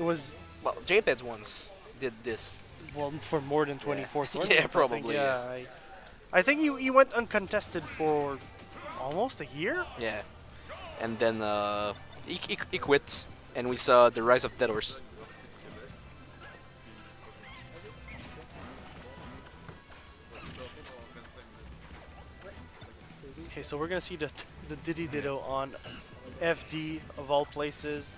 It was Well, JPEGs once did this. well for more than Yeah. 24th Yeah, tournaments. probably, Yeah, I think he went uncontested for almost a year. Yeah. And then he quit, and we saw the rise of Dead Horse. Okay, so we're gonna see the Diddy Ditto on FD of all places.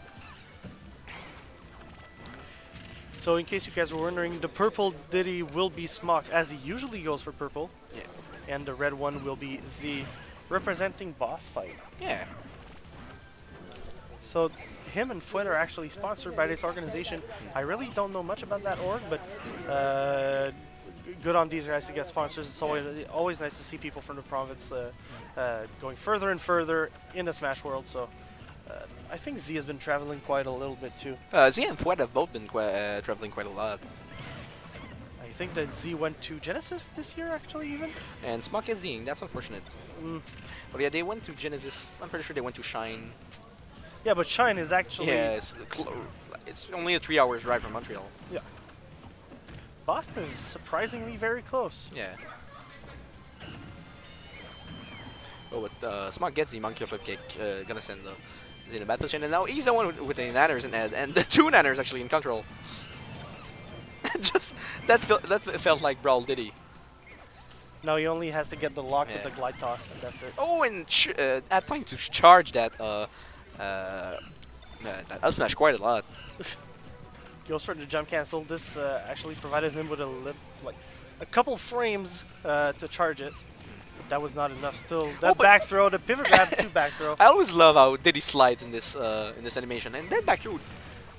So in case you guys were wondering, the purple Diddy will be Smokk, as he usually goes for purple, Yeah. and the red one will be Z, representing Boss Fight. Yeah. So him and Fwed are actually sponsored by this organization. I really don't know much about that org, but good on these guys to get sponsors. It's always nice to see people from the province going further and further in the Smash world. So I think Z has been traveling quite a little bit too. Z and Fwed have both been traveling quite a lot. I think that Z went to Genesis this year, actually, even. And Smokk is Zing, that's unfortunate. But yeah, they went to Genesis. I'm pretty sure they went to Shine. Yeah, but Shine is actually. Yeah, it's only a 3 hours ride from Montreal. Yeah. Boston is surprisingly very close. Yeah. Oh, but Smokk gets the monkey flip kick, gonna send Z in a bad position, and now he's the one with the nanners in head, and the two nanners actually in control. Just that felt like Brawl Diddy. Now he only has to get the lock with the glide toss, and that's it. Oh, and at time to charge that that up smash quite a lot. Goes for the jump cancel. This actually provided him with a couple frames to charge it. But that was not enough. Still, that back throw, the pivot grab, 2 back throw. I always love how Diddy slides in this animation, and that back throw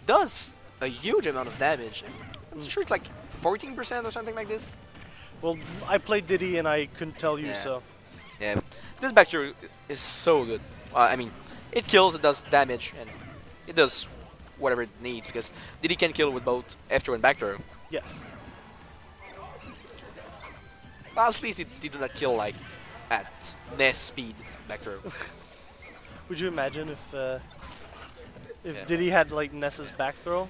does a huge amount of damage. I'm sure it's like 14% or something like this. Well, I played Diddy and I couldn't tell you, so. Yeah, but this back throw is so good. I mean, it kills, it does damage, and it does whatever it needs, because Diddy can kill with both F throw and back throw. Yes. Well, at least it do not kill like at NES speed back throw. Would you imagine if Diddy had like Ness's back throw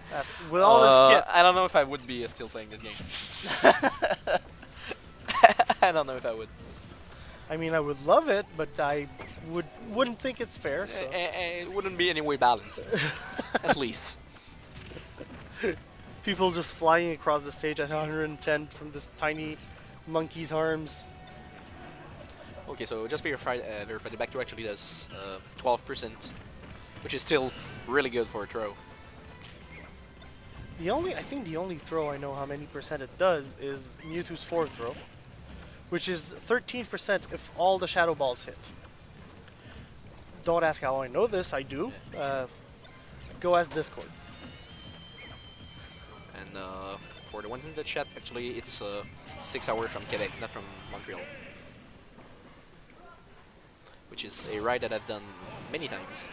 with all his kit? I don't know if I would be still playing this game. I don't know if I would. I mean, I would love it, but I wouldn't think it's fair. So. It wouldn't be any way balanced, at least. People just flying across the stage at 110 from this tiny monkey's arms. Okay, so just verify the back throw actually does 12%, which is still really good for a throw. I think the only throw I know how many percent it does is Mewtwo's forward throw, which is 13% if all the shadow balls hit. Don't ask how I know this, I do. Go ask Discord. And for the ones in the chat, actually it's 6 hours from Quebec, not from Montreal. Which is a ride that I've done many times.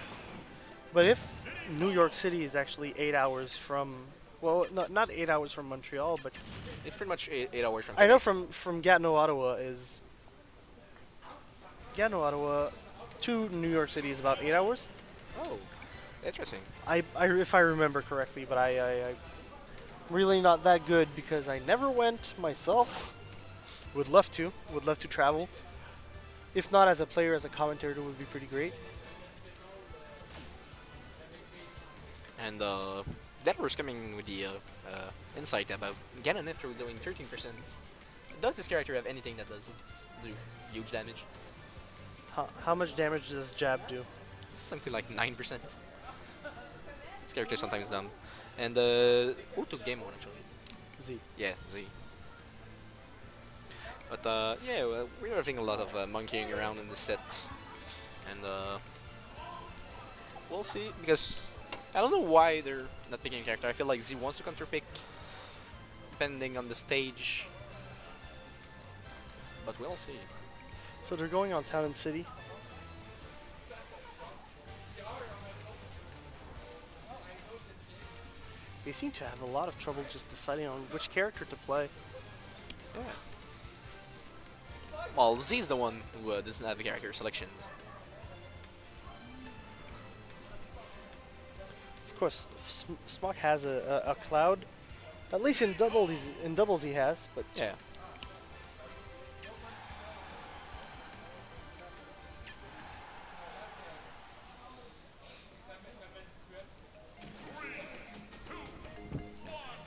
But if New York City is actually 8 hours from, well, not 8 hours from Montreal, but it's pretty much 8 hours from Quebec. I know from Gatineau, Ottawa is Gatineau, Ottawa to New York City is about 8 hours. Oh, interesting. If I remember correctly, but I really not that good because I never went myself. Would love to travel. If not as a player, as a commentator, would be pretty great. And that was coming with the insight about Ganon after doing 13%. Does this character have anything that doesn't do huge damage? How much damage does Jab do? Something like 9%. This character is sometimes dumb. And who took game 1 actually? Z. Yeah, Z. But yeah, we're having a lot of monkeying around in this set, and we'll see, because I don't know why they're not picking a character. I feel like Z wants to counterpick, depending on the stage, but we'll see. So they're going on Town and City. They seem to have a lot of trouble just deciding on which character to play. Yeah. Well, Z's the one who doesn't have a character selection. Of course, Smokk has a cloud. At least in doubles he has, but Yeah.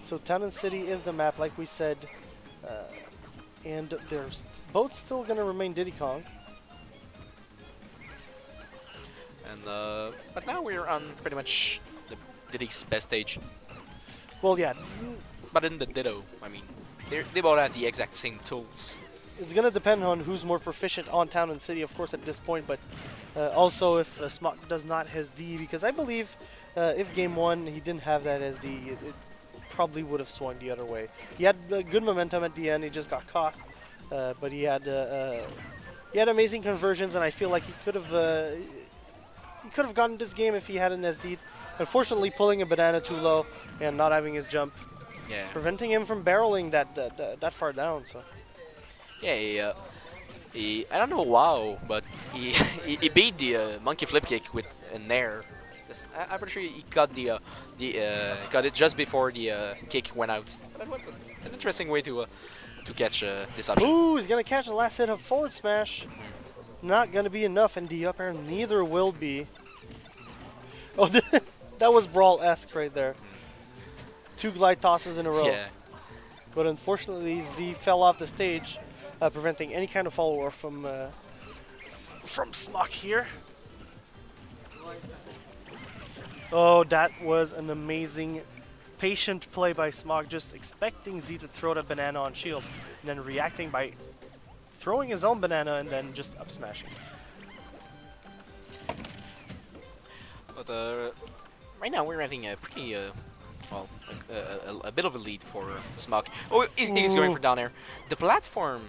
so Town and City is the map, like we said, and there's both still gonna remain Diddy Kong. And but now we're on pretty much the Diddy's best stage. Well, yeah, But in the Ditto, I mean, they both have the exact same tools. it's gonna depend on who's more proficient on Town and City, of course, at this point, but also if Smokk does not has D, because I believe if game one he didn't have that as D, it probably would have swung the other way. He had good momentum at the end, he just got caught, but he had amazing conversions, and I feel like he could have gotten this game if he had an SD. Unfortunately, pulling a banana too low and not having his jump, Yeah. preventing him from barreling that far down. So. Yeah, I don't know how, but he he beat the monkey flip kick with an air. I'm pretty sure he got got it just before the kick went out. That was an interesting way to catch this option. Ooh, he's gonna catch the last hit of forward smash. Not gonna be enough, and the up air neither will be. Oh, that was brawl-esque right there. Two glide tosses in a row. Yeah. But unfortunately, Z fell off the stage, preventing any kind of follower from Smokk here. Oh, that was an amazing, patient play by Smokk, just expecting Z to throw the banana on shield, and then reacting by throwing his own banana and then just up smashing. But right now we're having a pretty well, a bit of a lead for Smokk. Oh, he's going for down air. The platform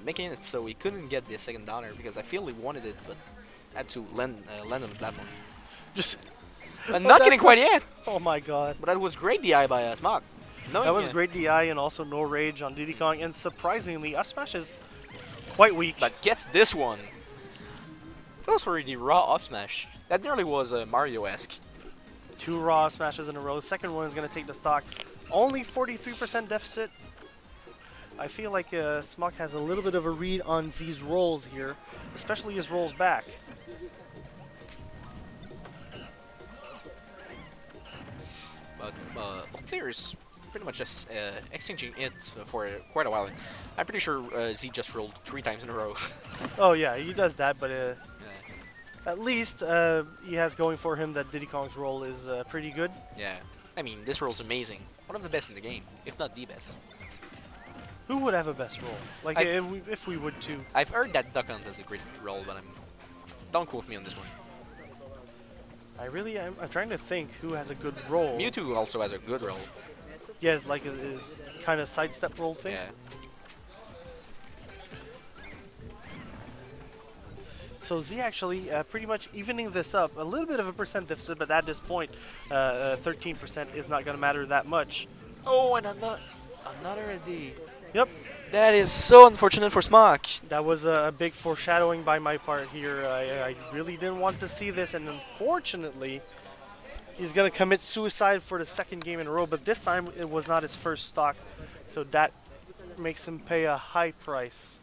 making it so he couldn't get the second down air because I feel he wanted it, but had to land on the platform. Just Not getting quite yet. oh my god. But that was great DI by Smokk. That was great DI and also no rage on Diddy Kong, and surprisingly, up smash is quite weak. But gets this one. Those were the raw up smash. That nearly was Mario-esque. Two raw smashes in a row. Second one is going to take the stock. Only 43% deficit. I feel like Smokk has a little bit of a read on Z's rolls here, especially his rolls back. But players pretty much just exchanging it for quite a while. I'm pretty sure Z just rolled 3 times in a row. Oh yeah, he does that, but Yeah. at least he has going for him that Diddy Kong's roll is pretty good. Yeah. I mean, this roll's amazing. One of the best in the game, if not the best. Who would have a best roll? Like if we would too. I've heard that Duck Hunt has a great roll, but don't quote me on this one. I really am. I'm trying to think who has a good roll. Mewtwo also has a good roll. Yes, like his kind of sidestep roll thing. Yeah. So Z actually pretty much evening this up. A little bit of a percent deficit, but at this point, 13% is not going to matter that much. Oh, and another SD. Yep, That is so unfortunate for Smokk. that was a big foreshadowing by my part here. I really didn't want to see this, and unfortunately, he's going to commit suicide for the second game in a row, but this time it was not his first stock, so that makes him pay a high price.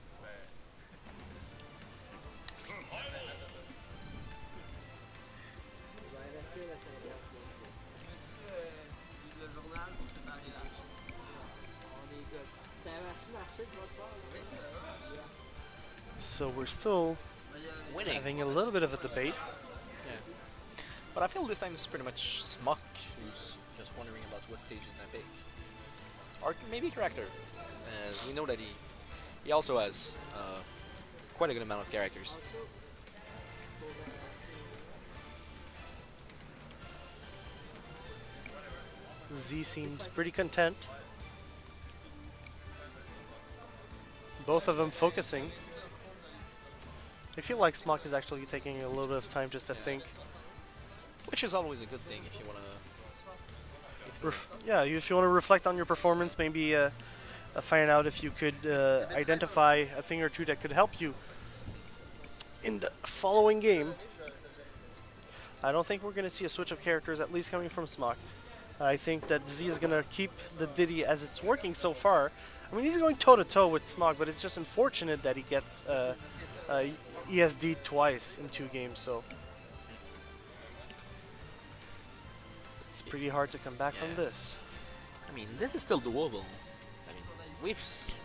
So we're still Winning. having a little bit of a debate. Yeah. But I feel this time it's pretty much Smokk who's just wondering about what stage he's gonna pick. Or maybe character. As we know that he also has quite a good amount of characters. Z seems pretty content. Both of them focusing. I feel like Smokk is actually taking a little bit of time just to think. Which is always a good thing if you wanna Yeah, if you want to reflect on your performance, maybe find out if you could identify a thing or two that could help you in the following game. I don't think we're going to see a switch of characters, at least coming from Smokk. I think that Z is going to keep the Diddy as it's working so far. I mean, he's going toe-to-toe with Smokk, but it's just unfortunate that he gets ESD twice in 2 games, so it's pretty hard to come back from this. I mean, this is still doable. I mean,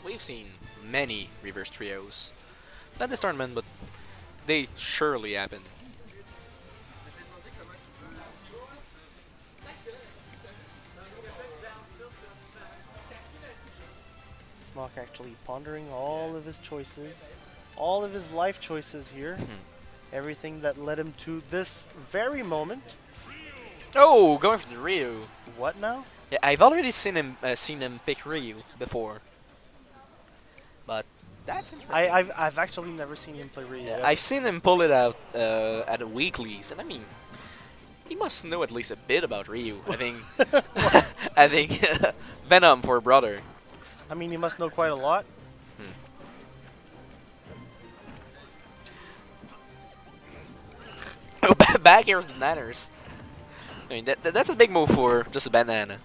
we've seen many reverse trios. Not this tournament, but they surely happen. Smokk actually pondering all of his choices, all of his life choices here. Everything that led him to this very moment. Oh, going for the Ryu. What now? Yeah, I've already seen him pick Ryu before, but that's interesting. I've actually never seen him play Ryu. Yeah, I've seen him pull it out at the weeklies, and I mean, he must know at least a bit about Ryu. I think, I think Venom for a brother. I mean, he must know quite a lot. Oh, back air the nanners. I mean, that's a big move for just a banana.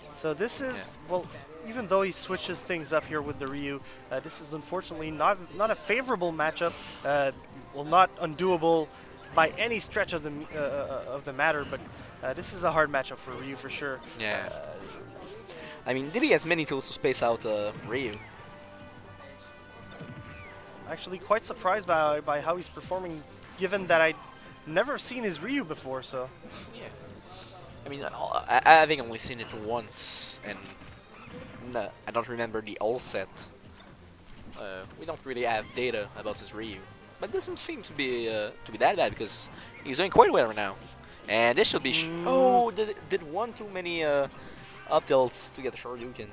So this is, well, even though he switches things up here with the Ryu, this is unfortunately not a favorable matchup. Well, not undoable by any stretch of the matter, but this is a hard matchup for Ryu for sure. Yeah. I mean, Diddy has many tools to space out Ryu. Actually, quite surprised by how he's performing, given that I'd never seen his Ryu before. So. Yeah. I mean, I think I've only seen it once, and I don't remember the all set. We don't really have data about his Ryu, but this doesn't seem to be that bad because he's doing quite well right now. And this should be. Oh, did one too many up tilts to get the Shoryuken.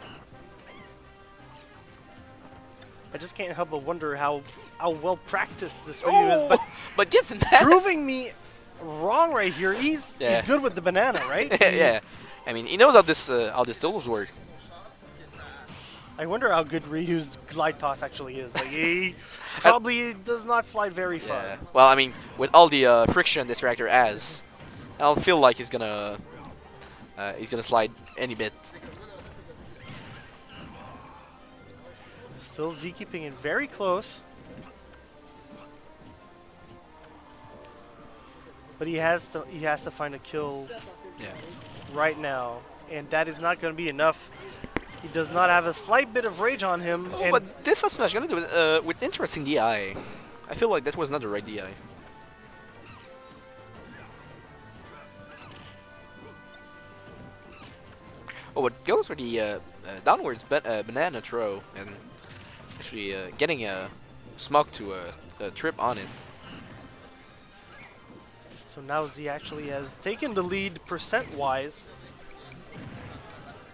I just can't help but wonder how well practiced this Ryu is, but gets in that. Proving me wrong right here. He's good with the banana, right? Yeah, I mean, he knows how this tools work. I wonder how good Ryu's glide toss actually is. Like, he probably does not slide very far. Yeah. Well, I mean, with all the friction this character has, I don't feel like he's gonna slide any bit. Still Z keeping it very close. But he has to find a kill right now, and that is not going to be enough. He does not have a slight bit of rage on him. Oh, but this has much going to do with interesting DI. I feel like that was not the right DI. Oh, but goes for the downwards banana throw and actually getting a Smokk to trip on it. So now Z actually has taken the lead percent-wise.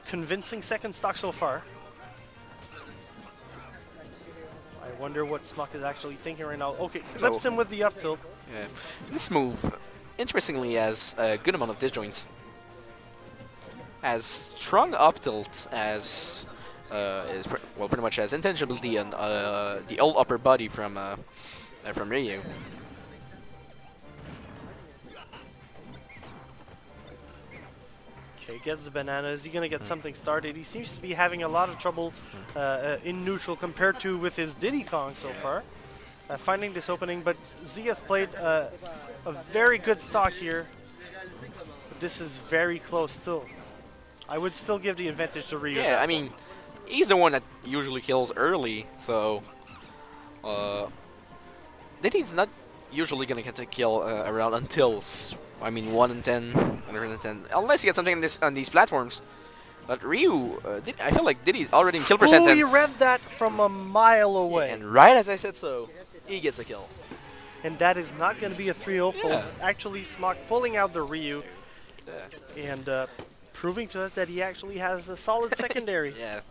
Convincing second stock so far. I wonder what Smokk is actually thinking right now. Okay, clips him with the up tilt. Yeah. This move, interestingly, has a good amount of disjoints. As strong up tilt as is pretty much as intangibility and the old upper body from Ryu. Okay, gets the banana. Is he gonna get something started? He seems to be having a lot of trouble in neutral compared to with his Diddy Kong so far. Finding this opening, but Z has played a very good stock here. But this is very close still. I would still give the advantage to Ryu. Yeah, I mean, he's the one that usually kills early, so Diddy's not usually gonna get a kill around until 1 in 10, 100 in 10, unless you get something on these platforms. But Ryu, I feel like Diddy's already in kill percent. Oh, he read that from a mile away. Yeah, and right as I said so, he gets a kill. And that is not going to be a 3-0, folks. Actually, Smokk pulling out the Ryu and proving to us that he actually has a solid secondary. Yeah.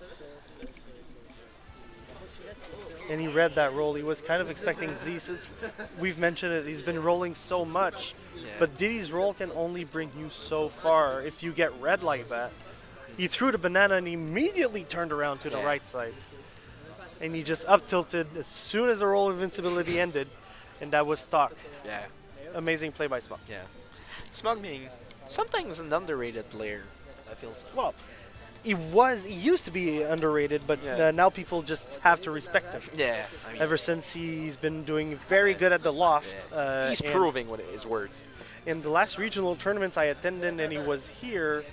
And he read that roll. He was kind of expecting Z since we've mentioned it. He's been rolling so much. Yeah. But Diddy's roll can only bring you so far if you get read like that. He threw the banana and immediately turned around to the right side. and he just up tilted as soon as the roll of invincibility ended, and that was stock. Yeah. Amazing play by Smokk. Yeah. Smokk being sometimes an underrated player. I feel so. Well, he used to be underrated, but Yeah. now people just have to respect him. Yeah. I mean, Ever since he's been doing very good at the loft. he's and proving what his worth. in the last regional tournaments I attended, and he was here.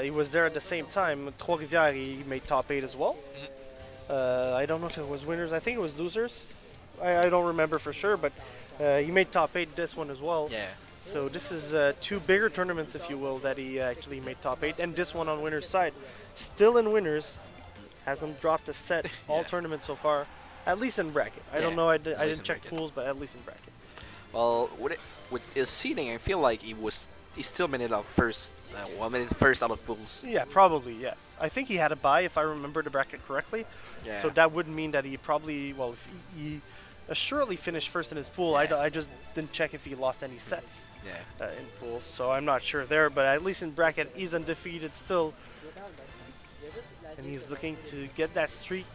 He was there at the same time. Trois-Rivières, he made top 8 as well. I don't know if it was winners. I think it was losers. I don't remember for sure, but he made top 8 this one as well. Yeah. So this is 2 bigger tournaments, if you will, that he actually made top 8. And this one on winners' side. Still in winners. Hasn't dropped a set all Yeah. tournaments so far. At least in bracket. I don't Yeah, know. I at least didn't in check bracket. pools, but at least in bracket. Well, with his seeding, I feel like he still made it out first. First out of pools. Yeah, probably, yes. I think he had a bye, if I remember the bracket correctly. Yeah. So that would mean that he probably, well, if he assuredly finished first in his pool. I just didn't check if he lost any sets Yeah. in pools, so I'm not sure there. But at least in bracket, he's undefeated still. And he's looking to get that streak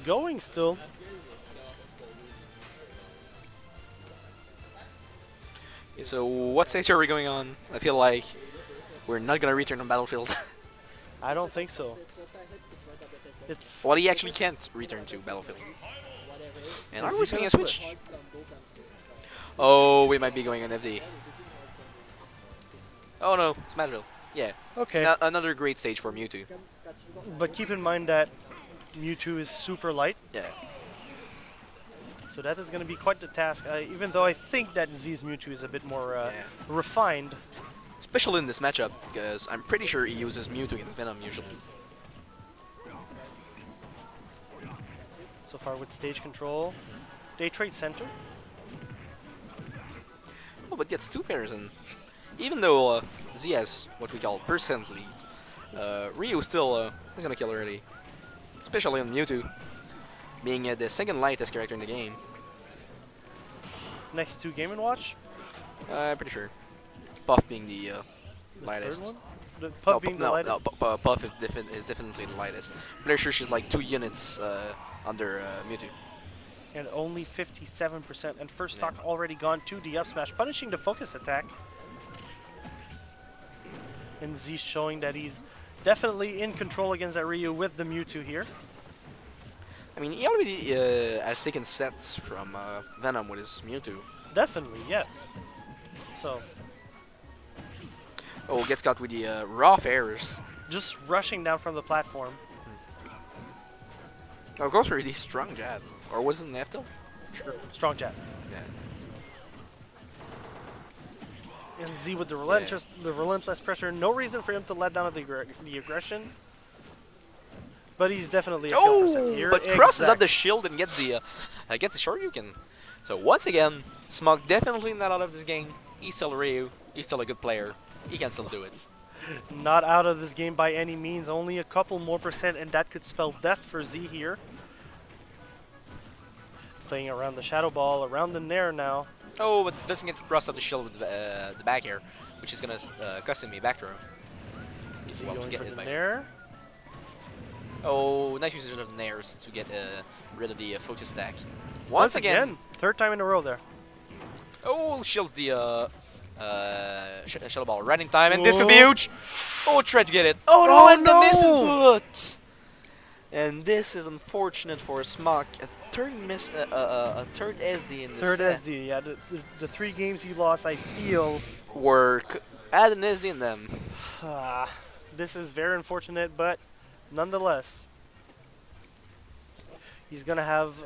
going still. So what stage are we going on? I feel like we're not gonna return on Battlefield. I don't think so. It's Well, he actually can't return to Battlefield. And Is are he we swinging a gonna switch? Oh, we might be going on FD. Oh no, Smashville. Yeah. okay. Another great stage for Mewtwo. But keep in mind that Mewtwo is super light, Yeah. so that is going to be quite the task. Even though I think that Z's Mewtwo is a bit more Yeah. refined. Especially in this matchup, because I'm pretty sure he uses Mewtwo against Venom usually. So far with stage control. Day trade center. Oh, but gets 2 fairs, and even though Z has what we call percent lead, Ryu still is gonna kill early. Especially on Mewtwo, being the second lightest character in the game. Next to Game & Watch. I'm pretty sure. Puff being the The lightest. third one. The Pup being the lightest. Puff is definitely the lightest. Pretty sure she's like 2 units under Mewtwo. And only 57%. And first Yeah. stock already gone to the up smash, punishing the focus attack. And Z showing that he's definitely in control against that Ryu with the Mewtwo here. I mean, he already has taken sets from Venom with his Mewtwo. Definitely, yes. So, Oh, gets caught with the raw fairs. just rushing down from the platform. Oh, goes really strong jab. Or was it an F tilt? Sure. Strong jab. Yeah. And Z with the relentless pressure. No reason for him to let down the aggression. But he's definitely a kill percent here. But crosses up Exactly. the shield and gets the Shoryuken. So once again, Smokk definitely not out of this game. He's still Ryu. He's still a good player. He can still do it. Not out of this game by any means. Only a couple more percent, and that could spell death for Z here. Playing around the Shadow Ball, around the Nair now. Oh, but doesn't get to cross up the shield with the back air, which is gonna cost him a back throw. Z Well, to going get for hit the by- Nair. Oh, nice usage of Nairs to get rid of the focus attack. Once again. Third time in a row there. Oh, shields the Shadow Ball right in time, and this could be Oh. huge. Oh, tried to get it. Oh no, Oh, and the miss and no. put. And this is unfortunate for Smokk. A third miss, a third SD in the Third set. SD, yeah. The 3 games he lost, I feel. Add an SD in them. This is very unfortunate, but nonetheless, he's going to have